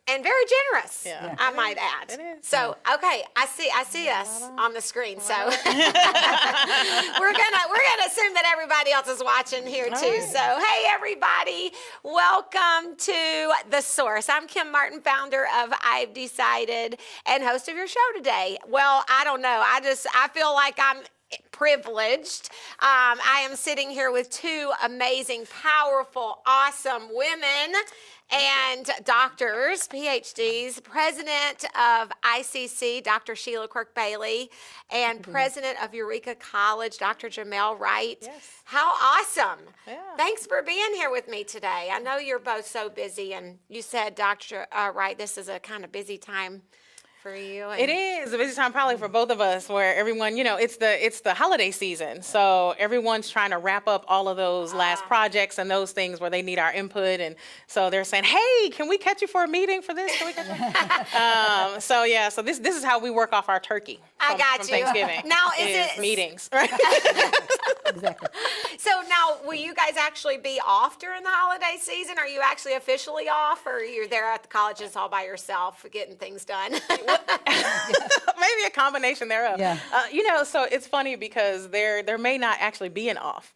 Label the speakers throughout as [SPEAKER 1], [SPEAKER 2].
[SPEAKER 1] And very generous, I might add.
[SPEAKER 2] It is.
[SPEAKER 1] So, okay, I see us on the screen. So we're gonna assume that everybody else is watching here too. Right. So, hey everybody, welcome to The Source. I'm Kim Martin, founder of I've Decided and host of your show today. Well, I don't know. I feel like I'm privileged. I am sitting here with two amazing, powerful, awesome women and doctors, PhDs, president of ICC, Dr. Sheila Quirk-Bailey, and president of Eureka College, Dr. Jamel, Wright.
[SPEAKER 2] Yes.
[SPEAKER 1] How awesome.
[SPEAKER 2] Yeah.
[SPEAKER 1] Thanks for being here with me today. I know you're both so busy, and you said, Dr. Wright, this is a kind of busy time for you.
[SPEAKER 2] It is a busy time probably for both of us, where everyone, it's the holiday season. So everyone's trying to wrap up all of those last projects and those things where they need our input. And so they're saying, hey, can we catch you for a meeting for this? Can we catch you? So this is how we work off our turkey from Thanksgiving.
[SPEAKER 1] Now
[SPEAKER 2] is it meetings, right?
[SPEAKER 3] Exactly.
[SPEAKER 1] So now, will you guys actually be off during the holiday season? Are you actually officially off, or you're there at the colleges all by yourself getting things done?
[SPEAKER 2] Maybe a combination thereof.
[SPEAKER 3] Yeah.
[SPEAKER 2] So it's funny because there may not actually be an off.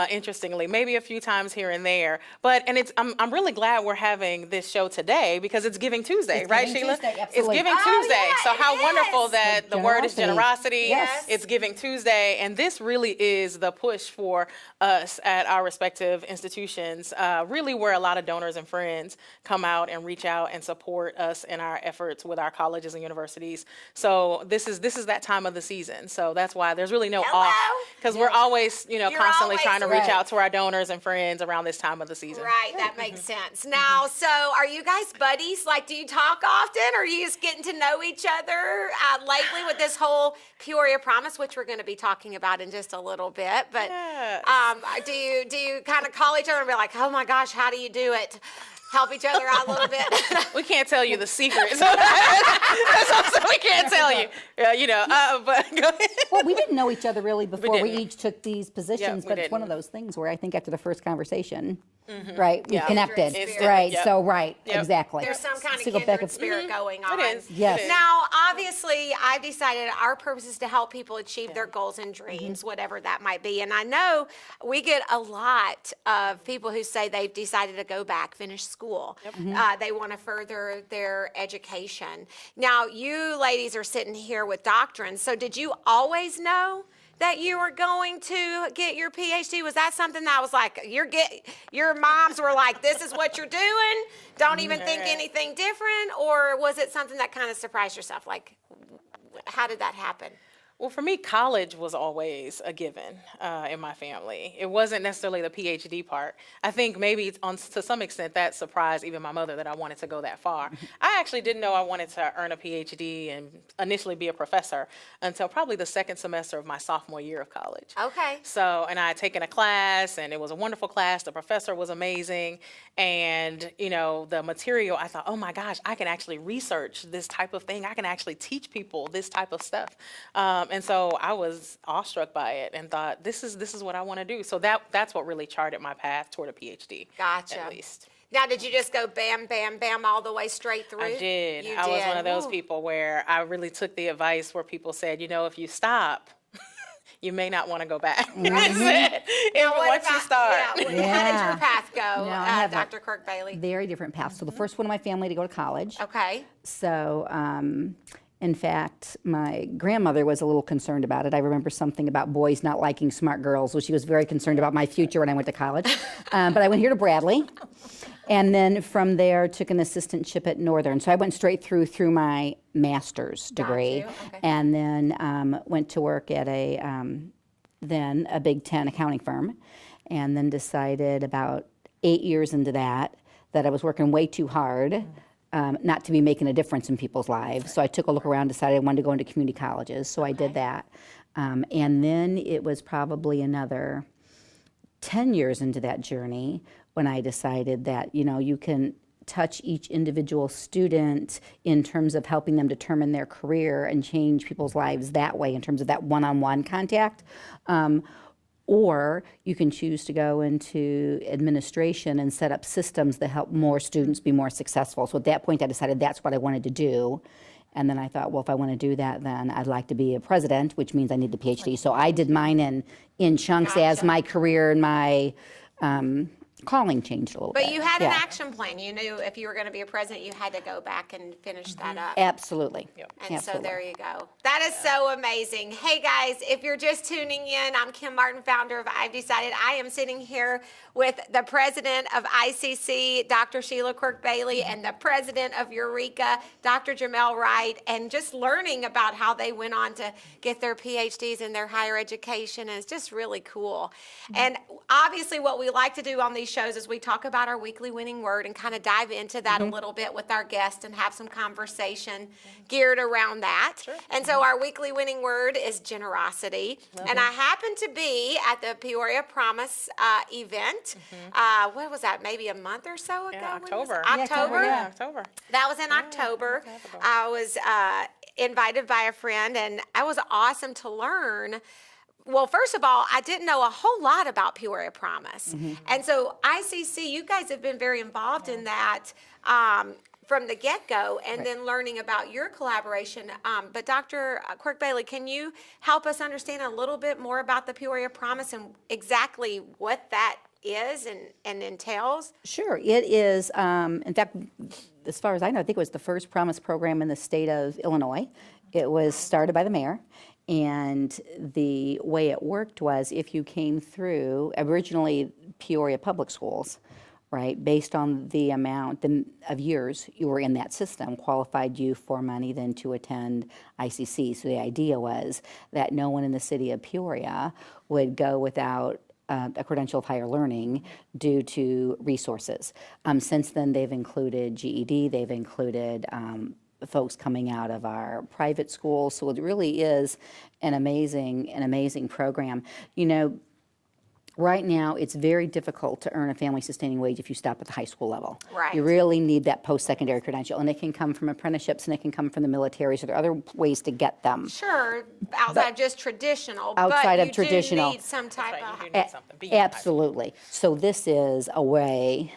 [SPEAKER 2] Interestingly, maybe a few times here and there. But I'm really glad we're having this show today because it's Giving Tuesday, right, Sheila?
[SPEAKER 3] Tuesday,
[SPEAKER 2] it's
[SPEAKER 3] absolutely.
[SPEAKER 2] Giving Tuesday.
[SPEAKER 1] Yeah,
[SPEAKER 2] so how wonderful that the word is generosity.
[SPEAKER 3] Yes.
[SPEAKER 2] It's Giving Tuesday, and this really is the push for us at our respective institutions. Really, where a lot of donors and friends come out and reach out and support us in our efforts with our colleges and universities. So this is that time of the season. So that's why there's really no off, because we're always, constantly trying to reach out to our donors and friends around this time of the season.
[SPEAKER 1] Right, that makes sense. Now, so are you guys buddies? Like, do you talk often, or are you just getting to know each other lately with this whole Peoria Promise, which we're going to be talking about in just a little bit? But
[SPEAKER 2] Yes.
[SPEAKER 1] do you kind of call each other and be like, oh my gosh, how do you do it? Help each other out a little bit.
[SPEAKER 2] We can't tell you the secrets. So we can't tell you. But go ahead.
[SPEAKER 3] Well, we didn't know each other really before we
[SPEAKER 2] didn't.
[SPEAKER 3] each took these positions,
[SPEAKER 2] we
[SPEAKER 3] but it's one of
[SPEAKER 2] didn't.
[SPEAKER 3] those things where I think after the first conversation, right, we
[SPEAKER 2] Yeah.
[SPEAKER 3] connected,
[SPEAKER 1] Kindred
[SPEAKER 3] right?
[SPEAKER 2] Yep.
[SPEAKER 3] So, right,
[SPEAKER 2] Yep.
[SPEAKER 3] exactly.
[SPEAKER 1] There's some kind of
[SPEAKER 3] So go back
[SPEAKER 1] kindred
[SPEAKER 3] and-
[SPEAKER 1] spirit going on.
[SPEAKER 2] It is.
[SPEAKER 3] Yes.
[SPEAKER 2] It is.
[SPEAKER 1] Now, obviously, I've decided our purpose is to help people achieve their goals and dreams, whatever that might be. And I know we get a lot of people who say they've decided to go back, finish school. They want to further their education. Now, you ladies are sitting here with doctrines. So did you always know that you were going to get your PhD? Was that something that was like, your moms were like, this is what you're doing, don't even think anything different? Or was it something that kind of surprised yourself? Like, how did that happen?
[SPEAKER 2] Well, for me, college was always a given in my family. It wasn't necessarily the PhD part. I think maybe to some extent that surprised even my mother that I wanted to go that far. I actually didn't know I wanted to earn a PhD and initially be a professor until probably the second semester of my sophomore year of college.
[SPEAKER 1] Okay.
[SPEAKER 2] So, and I had taken a class, and it was a wonderful class. The professor was amazing. And, the material, I thought, oh my gosh, I can actually research this type of thing. I can actually teach people this type of stuff. And so I was awestruck by it and thought, this is what I want to do. So that's what really charted my path toward a PhD.
[SPEAKER 1] Gotcha.
[SPEAKER 2] At least.
[SPEAKER 1] Now, did you just go bam, bam, bam all the way straight through?
[SPEAKER 2] I did.
[SPEAKER 1] You
[SPEAKER 2] I was one of those
[SPEAKER 1] Ooh.
[SPEAKER 2] people where I really took the advice where people said, if you stop, you may not want to go back. Once you start.
[SPEAKER 1] How did
[SPEAKER 3] Yeah.
[SPEAKER 1] your path go,
[SPEAKER 3] Now, I have
[SPEAKER 1] Dr. Quirk-Bailey?
[SPEAKER 3] Very different paths. So the first one in my family to go to college.
[SPEAKER 1] Okay.
[SPEAKER 3] So, in fact, my grandmother was a little concerned about it. I remember something about boys not liking smart girls. So she was very concerned about my future when I went to college. But I went here to Bradley. And then from there, took an assistantship at Northern. So I went straight through my master's degree.
[SPEAKER 1] Okay.
[SPEAKER 3] And then went to work at then a Big Ten accounting firm. And then decided about 8 years into that I was working way too hard. Not to be making a difference in people's lives. So I took a look around, decided I wanted to go into community colleges. So I did that. And then it was probably another 10 years into that journey when I decided that, you can touch each individual student in terms of helping them determine their career and change people's lives that way in terms of that one-on-one contact. Or you can choose to go into administration and set up systems that help more students be more successful. So at that point, I decided that's what I wanted to do. And then I thought, well, if I want to do that, then I'd like to be a president, which means I need the PhD. So I did mine in chunks as my career and my calling changed a little bit.
[SPEAKER 1] But you had an action plan. You knew if you were going to be a president, you had to go back and finish that up.
[SPEAKER 3] Absolutely.
[SPEAKER 1] And so there you go. That is so amazing. Hey guys, if you're just tuning in, I'm Kim Martin, founder of I've Decided. I am sitting here with the president of ICC, Dr. Sheila Quirk-Bailey, and the president of Eureka, Dr. Jamel Wright, and just learning about how they went on to get their PhDs in their higher education. And it's just really cool. And obviously what we like to do on these shows is we talk about our weekly winning word and kind of dive into that a little bit with our guests and have some conversation geared around that. And so our weekly winning word is generosity. And I happened to be at the Peoria Promise event. What was that? Maybe a month or so ago?
[SPEAKER 2] October.
[SPEAKER 1] October?
[SPEAKER 2] Yeah, October.
[SPEAKER 1] That was in October. I was invited by a friend, and it was awesome to learn. Well, first of all, I didn't know a whole lot about Peoria Promise. And so ICC, you guys have been very involved in that from the get-go, and then learning about your collaboration. But Dr. Quirk-Bailey, can you help us understand a little bit more about the Peoria Promise and exactly what that is and entails?
[SPEAKER 3] Sure. It is, in fact, as far as I know, I think it was the first Promise program in the state of Illinois. It was started by the mayor. And the way it worked was if you came through, originally Peoria Public Schools, right, based on the amount of years you were in that system, qualified you for money then to attend ICC. So the idea was that no one in the city of Peoria would go without a credential of higher learning due to resources. Since then, they've included GED, they've included folks coming out of our private schools. So it really is an amazing program. Right now, it's very difficult to earn a family-sustaining wage if you stop at the high school level.
[SPEAKER 1] Right.
[SPEAKER 3] You really need that post-secondary credential, and it can come from apprenticeships, and it can come from the military, so there are other ways to get them.
[SPEAKER 1] Sure, outside just traditional,
[SPEAKER 3] outside
[SPEAKER 1] but
[SPEAKER 3] of traditional.
[SPEAKER 1] Do need some type of...
[SPEAKER 2] You do need something beyond high school.
[SPEAKER 3] Absolutely. So this is a way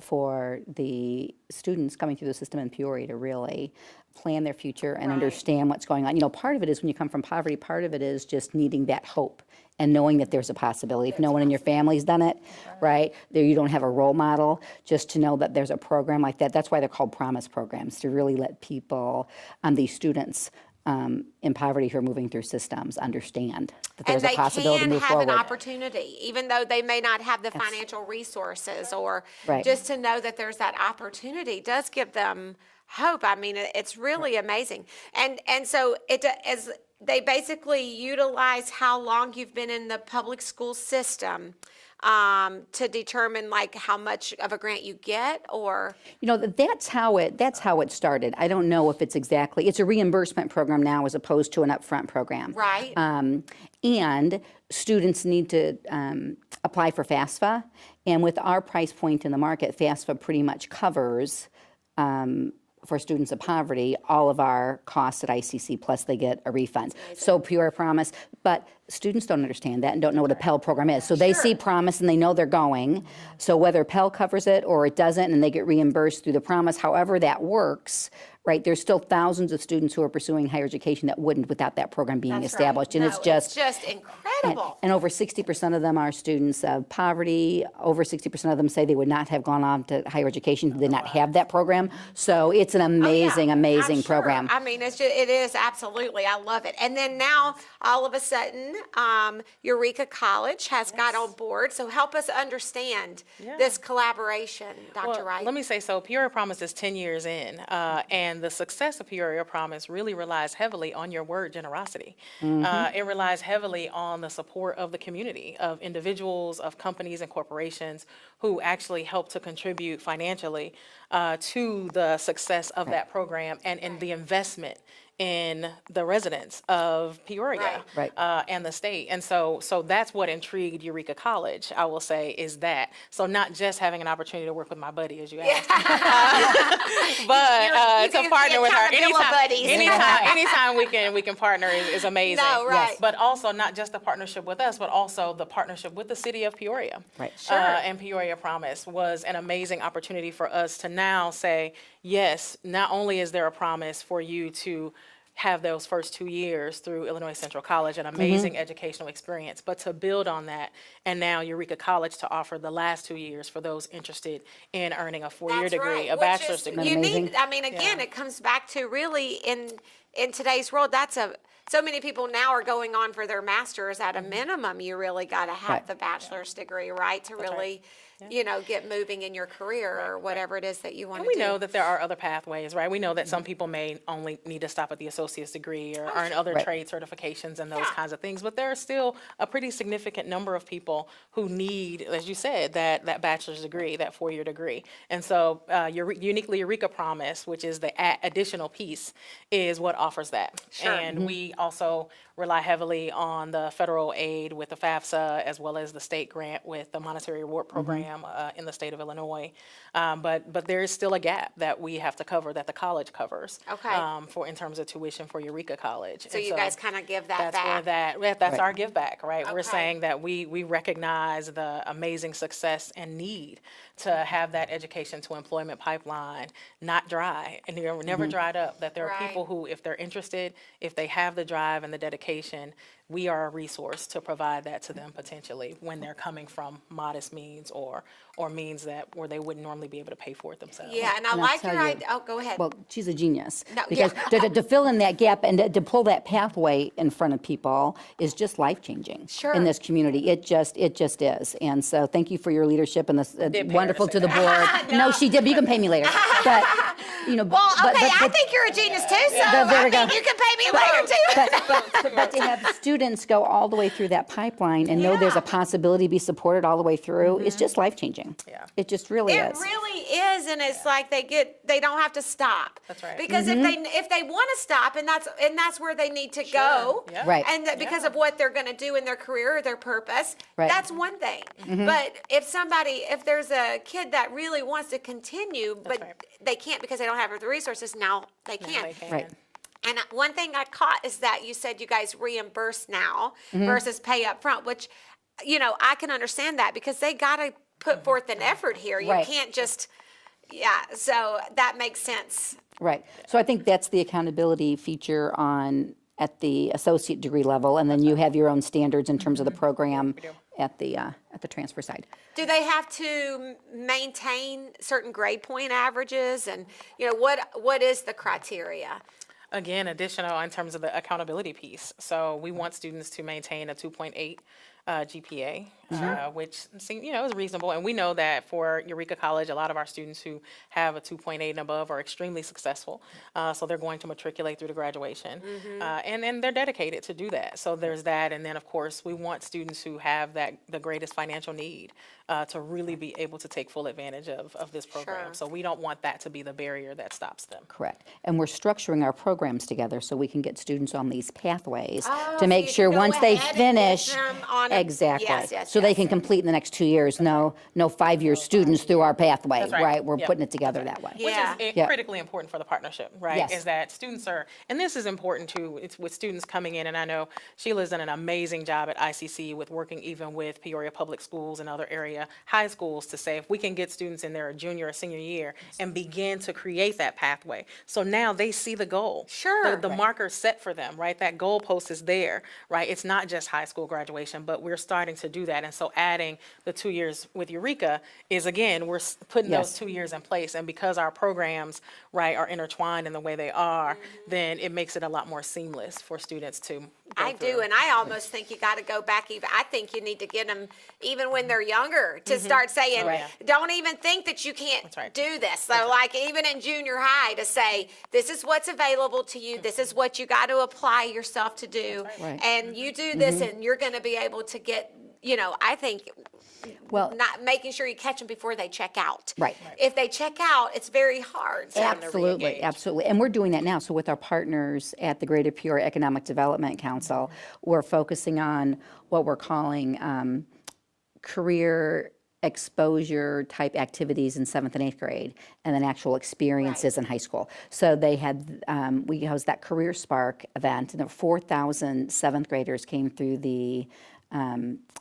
[SPEAKER 3] for the students coming through the system in Peoria to really plan their future and understand what's going on. Part of it is when you come from poverty, part of it is just needing that hope and knowing that there's a possibility. If no one in your family's done it, right, there you don't have a role model, just to know that there's a program like that. That's why they're called Promise programs, to really let people, these students in poverty who are moving through systems understand that there's a possibility to move forward.
[SPEAKER 1] And they can have an opportunity, even though they may not have the financial resources, or just to know that there's that opportunity does give them hope. I mean, it's really amazing. And so it is. They basically utilize how long you've been in the public school system to determine like how much of a grant you get, or
[SPEAKER 3] that's how it started. I don't know if it's a reimbursement program now as opposed to an upfront program.
[SPEAKER 1] Right.
[SPEAKER 3] And students need to apply for FAFSA, and with our price point in the market, FAFSA pretty much covers for students of poverty all of our costs at ICC, plus they get a refund. So Peoria Promise, but students don't understand that and don't know what a Pell program is. So they see Promise and they know they're going. So whether Pell covers it or it doesn't and they get reimbursed through the Promise, however that works, right, there's still thousands of students who are pursuing higher education that wouldn't without that program being established. And it's just
[SPEAKER 1] incredible.
[SPEAKER 3] And over 60% of them are students of poverty. Over 60% of them say they would not have gone on to higher education if they did not have that program. So it's an amazing program.
[SPEAKER 1] I mean, it is absolutely. I love it. And then now, all of a sudden, Eureka College has got on board. So help us understand this collaboration, Dr. Wright.
[SPEAKER 2] Let me say so. Peoria Promise is 10 years in, and the success of Peoria Promise really relies heavily on your word, generosity. It relies heavily on the support of the community, of individuals, of companies and corporations who actually help to contribute financially to the success of that program and the investment in the residents of Peoria
[SPEAKER 3] Right.
[SPEAKER 2] and the state. And so that's what intrigued Eureka College, I will say, is that. So not just having an opportunity to work with my buddy, as you asked, but to partner with her anytime we can partner is amazing.
[SPEAKER 1] No, right.
[SPEAKER 2] Yes. But also not just the partnership with us, but also the partnership with the city of Peoria.
[SPEAKER 3] Right.
[SPEAKER 1] Sure.
[SPEAKER 2] And Peoria Promise was an amazing opportunity for us to now say, yes, not only is there a promise for you to have those first 2 years through Illinois Central College, an amazing educational experience, but to build on that, and now Eureka College to offer the last 2 years for those interested in earning a four-year
[SPEAKER 1] That's
[SPEAKER 2] degree,
[SPEAKER 1] right,
[SPEAKER 2] a
[SPEAKER 1] which
[SPEAKER 2] bachelor's
[SPEAKER 1] is
[SPEAKER 2] degree.
[SPEAKER 1] unique. I mean, again, it comes back to really in today's world, so many people now are going on for their master's. At a minimum, you really got to have the bachelor's degree, right, to really, get moving in your career or whatever it is that you want to do.
[SPEAKER 2] We know that there are other pathways, right? We know that some people may only need to stop at the associate's degree or earn other trade certifications and those kinds of things, but there are still a pretty significant number of people who need, as you said, that bachelor's degree, that four-year degree. And so uniquely Eureka Promise, which is the additional piece, is what offers that.
[SPEAKER 1] Sure.
[SPEAKER 2] And we also rely heavily on the federal aid with the FAFSA, as well as the state grant with the Monetary Award Program in the state of Illinois. But there is still a gap that we have to cover, that the college covers.
[SPEAKER 1] Okay.
[SPEAKER 2] In terms of tuition for Eureka College.
[SPEAKER 1] So you guys kind of give that
[SPEAKER 2] that's
[SPEAKER 1] back.
[SPEAKER 2] That's our give back, right? We're
[SPEAKER 1] Okay.
[SPEAKER 2] saying that we recognize the amazing success and need to have that education to employment pipeline not dry and never dried up, that there are
[SPEAKER 1] Right.
[SPEAKER 2] people who, if they're interested, if they have the drive and the dedication, we are a resource to provide that to them potentially when they're coming from modest means or means where they wouldn't normally be able to pay for it themselves.
[SPEAKER 1] Yeah, and I
[SPEAKER 3] And I'll
[SPEAKER 1] like
[SPEAKER 3] tell
[SPEAKER 1] your
[SPEAKER 3] you-
[SPEAKER 1] idea. Oh, go ahead.
[SPEAKER 3] Well, she's a genius.
[SPEAKER 1] No,
[SPEAKER 3] Because
[SPEAKER 1] yeah.
[SPEAKER 3] to fill in that gap and to pull that pathway in front of people is just life-changing
[SPEAKER 1] Sure.
[SPEAKER 3] in this community. It just is. And so thank you for your leadership and this
[SPEAKER 2] did pay her
[SPEAKER 3] wonderful
[SPEAKER 2] to
[SPEAKER 3] to
[SPEAKER 2] say
[SPEAKER 3] the board. No, she did, but you can pay me later. But,
[SPEAKER 1] well,
[SPEAKER 3] but-
[SPEAKER 1] okay, I
[SPEAKER 3] but-
[SPEAKER 1] think you're a genius too, so
[SPEAKER 3] There we go.
[SPEAKER 1] you can pay me later too.
[SPEAKER 3] But to have students go all the way through that pipeline and know there's a possibility to be supported all the way through, it's just life-changing.
[SPEAKER 2] Yeah.
[SPEAKER 3] It just really
[SPEAKER 1] It
[SPEAKER 3] is.
[SPEAKER 1] really is, and it's like they don't have to stop.
[SPEAKER 2] That's right.
[SPEAKER 1] Because if they want to stop, and that's where they need to go,
[SPEAKER 2] Yeah.
[SPEAKER 3] Right.
[SPEAKER 1] and because of what they're going to do in their career or their purpose,
[SPEAKER 3] Right.
[SPEAKER 1] that's one thing. But if there's a kid that really wants to continue, but
[SPEAKER 2] right.
[SPEAKER 1] they can't because they don't have the resources, now they
[SPEAKER 2] Now
[SPEAKER 1] can.
[SPEAKER 2] they can.
[SPEAKER 3] Right.
[SPEAKER 1] And one thing I caught is that you said you guys reimburse now versus pay up front, which, I can understand that because they got to put forth an effort here. You
[SPEAKER 3] Right.
[SPEAKER 1] can't just, so that makes sense.
[SPEAKER 3] Right. So I think that's the accountability feature at the associate degree level, and then you have your own standards in terms of the program at the transfer side.
[SPEAKER 1] Do they have to maintain certain grade point averages? And, what is the criteria?
[SPEAKER 2] Again, additional in terms of the accountability piece. So we want students to maintain a 2.8 GPA, which is reasonable. And we know that for Eureka College, a lot of our students who have a 2.8 and above are extremely successful. So they're going to matriculate through to graduation. And they're dedicated to do that. So there's that. And then, of course, we want students who have the greatest financial need to really be able to take full advantage of this program.
[SPEAKER 1] Sure.
[SPEAKER 2] So we don't want that to be the barrier that stops them.
[SPEAKER 3] Correct. And we're structuring our programs together so we can get students on these pathways
[SPEAKER 1] Oh,
[SPEAKER 3] to
[SPEAKER 1] so
[SPEAKER 3] make
[SPEAKER 1] you
[SPEAKER 3] sure
[SPEAKER 1] can go
[SPEAKER 3] once they
[SPEAKER 1] ahead and get
[SPEAKER 3] finish.
[SPEAKER 1] them on a-
[SPEAKER 3] Exactly.
[SPEAKER 1] Yes,
[SPEAKER 3] So they
[SPEAKER 1] yes.
[SPEAKER 3] can complete in the next 2 years. No 5-year students through our pathway,
[SPEAKER 2] That's right.
[SPEAKER 3] right? We're
[SPEAKER 2] Yep.
[SPEAKER 3] putting it together that way.
[SPEAKER 1] Yeah.
[SPEAKER 2] Which is
[SPEAKER 3] Yeah.
[SPEAKER 2] critically important for the partnership, right?
[SPEAKER 3] Yes.
[SPEAKER 2] Is that students and this is important too, it's with students coming in, and I know Sheila's done an amazing job at ICC with working even with Peoria Public Schools and other area high schools to say if we can get students in their junior or senior year and begin to create that pathway. So now they see the goal.
[SPEAKER 1] Sure.
[SPEAKER 2] The marker set for them, right? That goal post is there, right? It's not just high school graduation, but we're starting to do that. And so adding the 2 years with Eureka is, again, we're putting
[SPEAKER 3] Yes.
[SPEAKER 2] those 2 years in place. And because our programs, right, are intertwined in the way they are, then it makes it a lot more seamless for students to go
[SPEAKER 1] I do,
[SPEAKER 2] through.
[SPEAKER 1] and I almost think you got to go back even. I think you need to get them even when they're younger to start saying,
[SPEAKER 2] Right.
[SPEAKER 1] don't even think that you can't
[SPEAKER 2] That's right.
[SPEAKER 1] do this. So, like even in junior high, to say this is what's available to you. This is what you got to apply yourself to do,
[SPEAKER 3] Right.
[SPEAKER 1] and you do this, and you're going to be able to get. I think
[SPEAKER 3] Well,
[SPEAKER 1] not making sure you catch them before they check out.
[SPEAKER 3] Right.
[SPEAKER 1] If they check out, it's very hard. So
[SPEAKER 3] absolutely, absolutely. And we're doing that now. So with our partners at the Greater Peoria Economic Development Council, we're focusing on what we're calling career exposure type activities in 7th and 8th grade, and then actual experiences in high school. So they had, we hosted that Career Spark event, and 4,000 7th graders came through the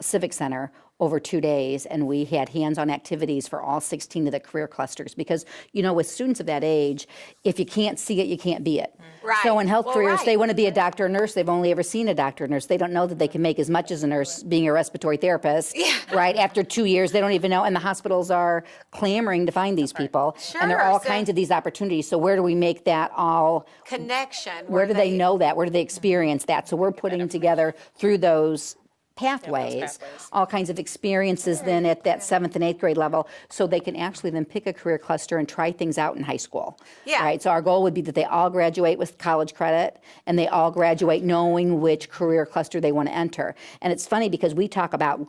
[SPEAKER 3] Civic Center over 2 days, and we had hands-on activities for all 16 of the career clusters, because, you know, with students of that age, if you can't see it, you can't be it.
[SPEAKER 1] Right.
[SPEAKER 3] So in health
[SPEAKER 1] Well,
[SPEAKER 3] careers,
[SPEAKER 1] right.
[SPEAKER 3] they want to be a doctor or nurse. They've only ever seen a doctor or nurse. They don't know that they can make as much as a nurse being a respiratory therapist, right? After 2 years, they don't even know, and the hospitals are clamoring to find these people, and there are all
[SPEAKER 1] Sure.
[SPEAKER 3] kinds of these opportunities. So where do we make that all?
[SPEAKER 1] connection.
[SPEAKER 3] Where do they know that? Where do they experience that? So we're putting together through those pathways, all kinds of experiences then at that 7th and 8th grade level, so they can actually then pick a career cluster and try things out in high school.
[SPEAKER 1] Yeah.
[SPEAKER 3] Right. So our goal would be that they all graduate with college credit, and they all graduate knowing which career cluster they want to enter. And it's funny because we talk about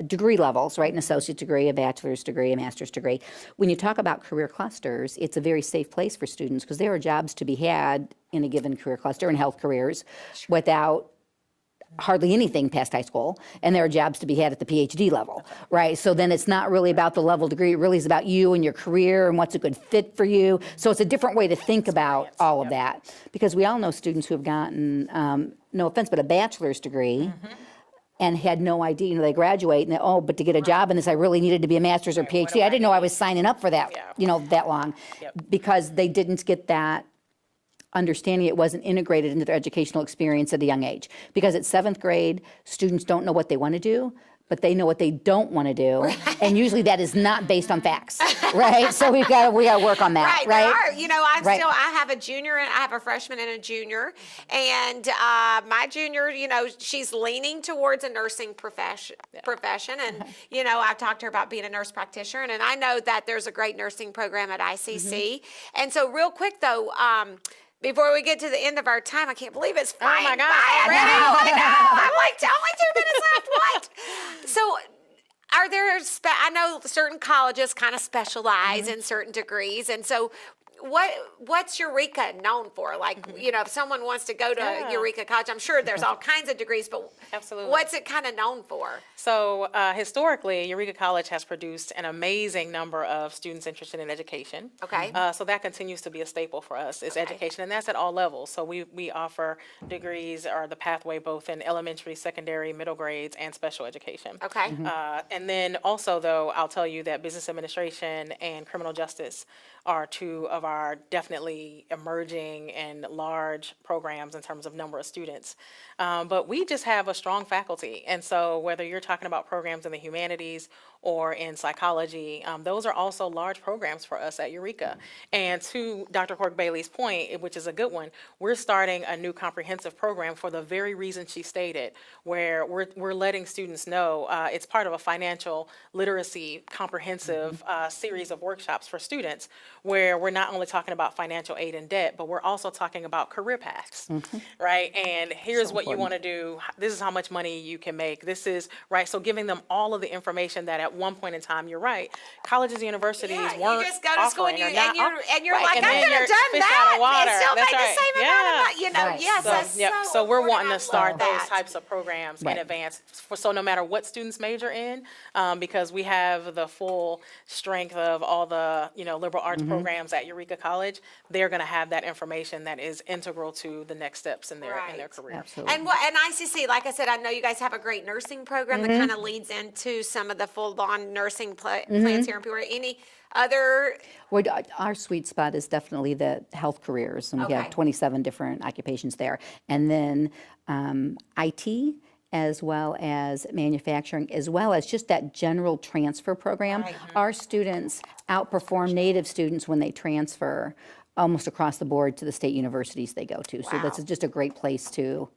[SPEAKER 3] degree levels, right? An associate degree, a bachelor's degree, a master's degree. When you talk about career clusters, it's a very safe place for students, because there are jobs to be had in a given career cluster in health careers without hardly anything past high school, and there are jobs to be had at the PhD level, right? So then it's not really about the level degree, it really is about you and your career and what's a good fit for you. So it's a different way to think about all of that, because we all know students who have gotten, no offense, but a bachelor's degree, and had no idea, you know, they graduate and they, but to get a job in this, I really needed to be a master's or PhD. I didn't know I was signing up for that, you know, that long, because they didn't get that understanding. It wasn't integrated into their educational experience at a young age. Because at 7th grade, students don't know what they want to do, but they know what they don't want to do, and usually that is not based on facts, right? So we got to work on that, right?
[SPEAKER 1] There are. You know, I have a junior and I have a freshman and a junior, and my junior, you know, she's leaning towards a nursing profession, and you know, I've talked to her about being a nurse practitioner, and I know that there's a great nursing program at ICC. And so, real quick though. Before we get to the end of our time, I can't believe it's flying
[SPEAKER 2] my God,
[SPEAKER 1] by. I know. I'm like, only 2 minutes left. What? So, are there? I know certain colleges kind of specialize in certain degrees, and so. What's Eureka known for? Like, you know, if someone wants to go to Eureka College, I'm sure there's all kinds of degrees, but what's it kind of known for?
[SPEAKER 2] So historically, Eureka College has produced an amazing number of students interested in education.
[SPEAKER 1] Okay.
[SPEAKER 2] So that continues to be a staple for us, is education, and that's at all levels. So we offer degrees or the pathway both in elementary, secondary, middle grades, and special education.
[SPEAKER 1] Okay.
[SPEAKER 2] And then also, though, I'll tell you that business administration and criminal justice are two of our definitely emerging and large programs in terms of number of students. But we just have a strong faculty. And so whether you're talking about programs in the humanities or in psychology, those are also large programs for us at Eureka. And to Dr. Quirk-Bailey's point, which is a good one, we're starting a new comprehensive program for the very reason she stated, where we're letting students know it's part of a financial literacy comprehensive series of workshops for students, where we're not only talking about financial aid and debt, but we're also talking about career paths, right? And here's what you want to do. This is how much money you can make. This is, right? So giving them all of the information that at one point in time, you're right, colleges and universities weren't
[SPEAKER 1] you just go to school and you're like,
[SPEAKER 2] and
[SPEAKER 1] I
[SPEAKER 2] then
[SPEAKER 1] could have
[SPEAKER 2] you're
[SPEAKER 1] done
[SPEAKER 2] fish
[SPEAKER 1] that
[SPEAKER 2] out of water.
[SPEAKER 1] and still
[SPEAKER 2] That's
[SPEAKER 1] make
[SPEAKER 2] right.
[SPEAKER 1] the same amount of money. You know,
[SPEAKER 3] Right.
[SPEAKER 1] yes, that's
[SPEAKER 2] So we're
[SPEAKER 1] important.
[SPEAKER 2] wanting
[SPEAKER 1] I
[SPEAKER 2] to start
[SPEAKER 1] love
[SPEAKER 2] those
[SPEAKER 1] that.
[SPEAKER 2] types of programs in
[SPEAKER 3] Right.
[SPEAKER 2] advance. So no matter what students major in, because we have the full strength of all the, you know, liberal arts programs at Eureka College, they're going to have that information that is integral to the next steps in their career.
[SPEAKER 3] Absolutely.
[SPEAKER 1] And ICC, like I said, I know you guys have a great nursing program that kind of leads into some of the full-on nursing plans here in Peoria. Any other?
[SPEAKER 3] Well, our sweet spot is definitely the health careers, and we have 27 different occupations there. And then IT, as well as manufacturing, as well as just that general transfer program. Our students outperform native students when they transfer almost across the board to the state universities they go to. So that's just a great place to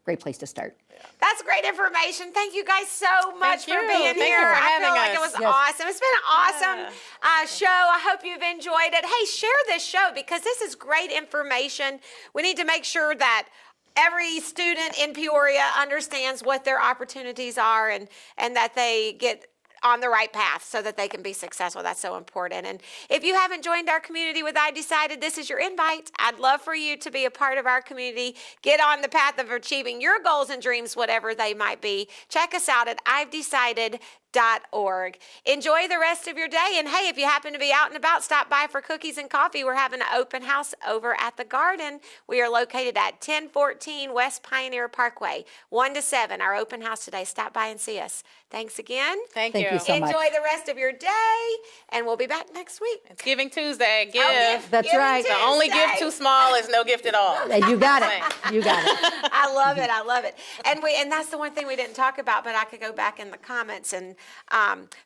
[SPEAKER 3] start.
[SPEAKER 1] That's great information. Thank you guys so much for
[SPEAKER 2] you.
[SPEAKER 1] being
[SPEAKER 2] Thank you
[SPEAKER 1] here.
[SPEAKER 2] for
[SPEAKER 1] I feel
[SPEAKER 2] having
[SPEAKER 1] like it
[SPEAKER 2] us.
[SPEAKER 1] was awesome. It's been an awesome show. I hope you've enjoyed it. Hey, share this show because this is great information. We need to make sure that every student in Peoria understands what their opportunities are and that they get on the right path so that they can be successful. That's so important. And if you haven't joined our community with I Decided, this is your invite. I'd love for you to be a part of our community. Get on the path of achieving your goals and dreams, whatever they might be. Check us out at I'veDecided.org. Enjoy the rest of your day. And hey, if you happen to be out and about, stop by for cookies and coffee. We're having an open house over at the Garden. We are located at 1014 West Pioneer Parkway, 1 to 7. Our open house today. Stop by and see us. Thanks again.
[SPEAKER 2] Thank
[SPEAKER 3] Thank you so much.
[SPEAKER 1] Enjoy the rest of your day, and we'll be back next week.
[SPEAKER 2] It's Giving Tuesday. Give.
[SPEAKER 3] That's
[SPEAKER 1] Giving
[SPEAKER 3] right.
[SPEAKER 2] The only
[SPEAKER 1] Tuesday.
[SPEAKER 2] gift too small is no gift at all.
[SPEAKER 3] And you got it. You got it.
[SPEAKER 1] I love it. I love it. And that's the one thing we didn't talk about, but I could go back in the comments. And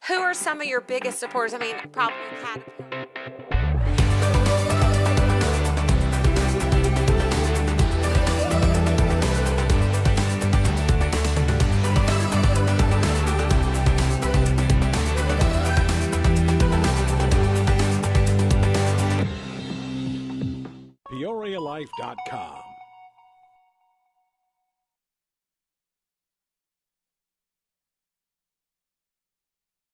[SPEAKER 1] who are some of your biggest supporters? I mean, probably Caterpillar.
[SPEAKER 4] PeoriaLife.com